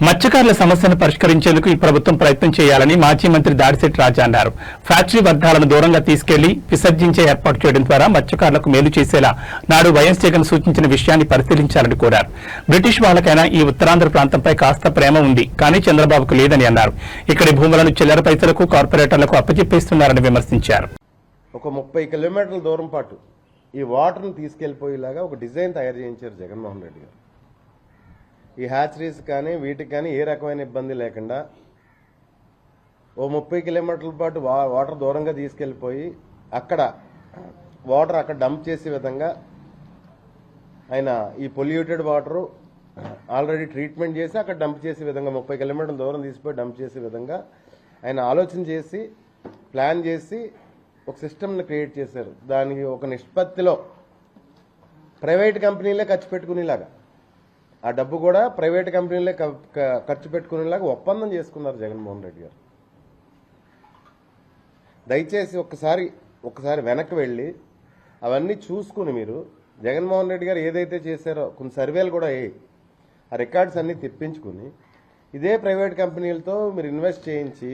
మత్స్యకారుల సమస్యను పరిష్కరించేందుకు ఈ ప్రభుత్వం ప్రయత్నం చేయాలని మాజీ మంత్రి దాడిశెట్టి రాజా అన్నారు. ఫ్యాక్టరీ వ్యర్థాలను దూరంగా తీసుకెళ్లి విసర్జించే ఏర్పాటు చేయడం ద్వారా మత్స్యకారులకు మేలు చేసేలా నాడు వైఎస్ జగన్ సూచించిన విషయాన్ని పరిశీలించాలని కోరారు. బ్రిటిష్ వాళ్లకైనా ఈ ఉత్తరాంధ్ర ప్రాంతంపై కాస్త ప్రేమ ఉంది, కానీ చంద్రబాబుకు లేదని అన్నారు. ఇక్కడి భూములను చిల్లర పైసలకు కార్పొరేటర్లకు అప్పచెప్పేస్తున్నారని విమర్శించారు. ఒక 30 కిలోమీటర్ల దూరం పాటు ఈ వాటర్ను తీసుకెళ్లిపోయేలాగా ఒక డిజైన్ తయారు చేయించారు జగన్మోహన్ రెడ్డి గారు. ఈ హ్యాచరీస్ కానీ వీటికి కానీ ఏ రకమైన ఇబ్బంది లేకుండా ఓ 30 కిలోమీటర్ల పాటు వాటర్ దూరంగా తీసుకెళ్లిపోయి అక్కడ వాటర్ అక్కడ డంప్ చేసే విధంగా ఆయన ఈ పొల్యూటెడ్ వాటరు ఆల్రెడీ ట్రీట్మెంట్ చేసి అక్కడ డంప్ చేసే విధంగా 30 కిలోమీటర్ల దూరం తీసిపోయి డంప్ చేసే విధంగా ఆయన ఆలోచన చేసి ప్లాన్ చేసి ఒక సిస్టమ్ని క్రియేట్ చేశారు. దానికి ఒక నిష్పత్తిలో ప్రైవేట్ కంపెనీలే ఖర్చు పెట్టుకునేలాగా, ఆ డబ్బు కూడా ప్రైవేట్ కంపెనీలే ఖర్చు పెట్టుకునేలాగా ఒప్పందం చేసుకున్నారు జగన్మోహన్ రెడ్డి గారు. దయచేసి ఒక్కసారి వెనక్కి వెళ్ళి అవన్నీ చూసుకుని మీరు జగన్మోహన్ రెడ్డి గారు ఏదైతే చేశారో కొన్ని సర్వేలు కూడా ఆ రికార్డ్స్ అన్నీ తెప్పించుకుని ఇదే ప్రైవేట్ కంపెనీలతో మీరు ఇన్వెస్ట్ చేయించి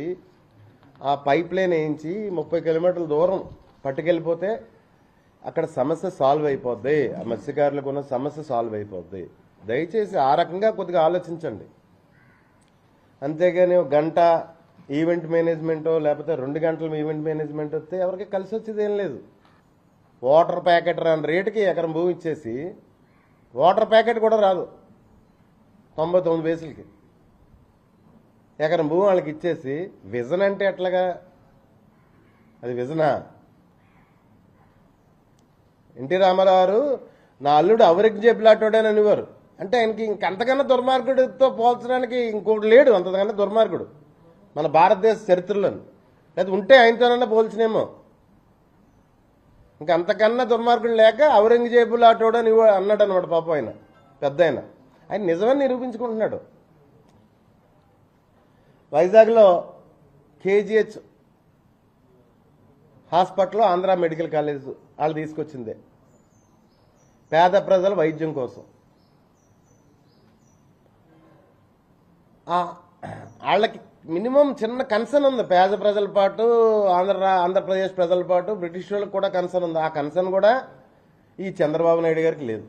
ఆ పైప్ లైన్ వేయించి 30 కిలోమీటర్ల దూరం పట్టుకెళ్ళిపోతే అక్కడ సమస్య సాల్వ్ అయిపోద్ది, ఆ మత్స్యకారులకు ఉన్న సమస్య సాల్వ్ అయిపోద్ది. దయచేసి ఆ రకంగా కొద్దిగా ఆలోచించండి. అంతేగాని ఒక గంట ఈవెంట్ మేనేజ్మెంటో లేకపోతే 2 గంటల ఈవెంట్ మేనేజ్మెంట్ వస్తే ఎవరికి కలిసి వచ్చేది ఏం లేదు. వాటర్ ప్యాకెట్ రాని రేటుకి ఎకరం భూమి ఇచ్చేసి వాటర్ ప్యాకెట్ కూడా రాదు 99 పైసలకి ఎకరం భూమి వాళ్ళకి ఇచ్చేసి విజన్ అంటే ఎట్లాగా? అది విజనా? ఎన్టీ రామారావు గారు నా అల్లుడు ఔరంగజేబులాటోడని అనేవారు. అంటే ఆయనకి ఇంకంతకన్నా దుర్మార్గుడితో పోల్చడానికి ఇంకోటి లేడు, అంతకన్నా దుర్మార్గుడు మన భారతదేశ చరిత్రలో. లేదా ఉంటే ఆయనతోనన్నా పోల్చినేమో. ఇంకంతకన్నా దుర్మార్గుడు లేక ఔరంగజేబులాటోడని అన్నాడు అనమాట పాపం ఆయన పెద్ద ఆయన నిజమని నిరూపించుకుంటున్నాడు. వైజాగ్లో KGH hospital Andhra medical college వాళ్ళు తీసుకొచ్చిందే పేద ప్రజల వైద్యం కోసం. వాళ్ళకి మినిమం చిన్న కన్సర్న్ ఉంది. పేద ప్రజల పాటు ఆంధ్రప్రదేశ్ ప్రజల పాటు బ్రిటిష్ వాళ్ళకి కూడా కన్సర్న్ ఉంది. ఆ కన్సర్న్ కూడా ఈ చంద్రబాబు నాయుడు గారికి లేదు.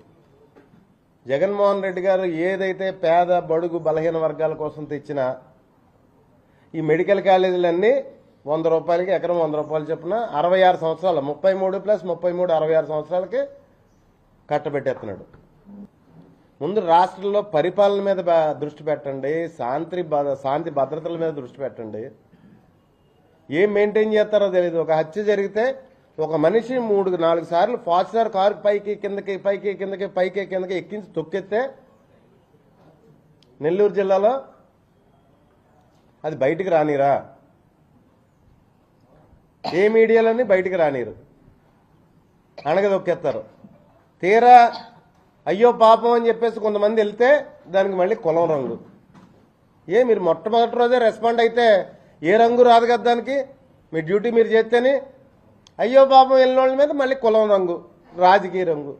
జగన్మోహన్ రెడ్డి గారు ఏదైతే పేద బడుగు బలహీన వర్గాల కోసం తెచ్చిన ఈ మెడికల్ కాలేజీలన్నీ 100 రూపాయలకి ఎకరం 100 రూపాయలు చొప్పున 66 సంవత్సరాలు 33 + 33 66 సంవత్సరాలకి కట్టబెట్టేస్తున్నాడు. ముందు రాష్ట్రంలో పరిపాలన మీద దృష్టి పెట్టండి, శాంతి భద్రతల మీద దృష్టి పెట్టండి. ఏం మెయింటైన్ చేస్తారో తెలియదు. ఒక హత్య జరిగితే ఒక మనిషి 3-4 సార్లు ఫార్చునర్ కారు పైకి కిందకి ఎక్కించి తొక్కెత్తే నెల్లూరు జిల్లాలో అది బయటికి రానిరా? ఏ మీడియాలోని బయటికి రానిరు, అణగదొక్కేస్తారు. తీరా అయ్యో పాపం అని చెప్పేసి కొంతమంది వెళ్తే దానికి మళ్ళీ కులం రంగు. మీరు మొట్టమొదటి రోజే రెస్పాండ్ అయితే ఏ రంగు రాదు కదా దానికి. మీ డ్యూటీ మీరు చేస్తేనే అయ్యో పాపం వెళ్ళిన వాళ్ళ మీద మళ్ళీ కులం రంగు, రాజకీయ రంగు.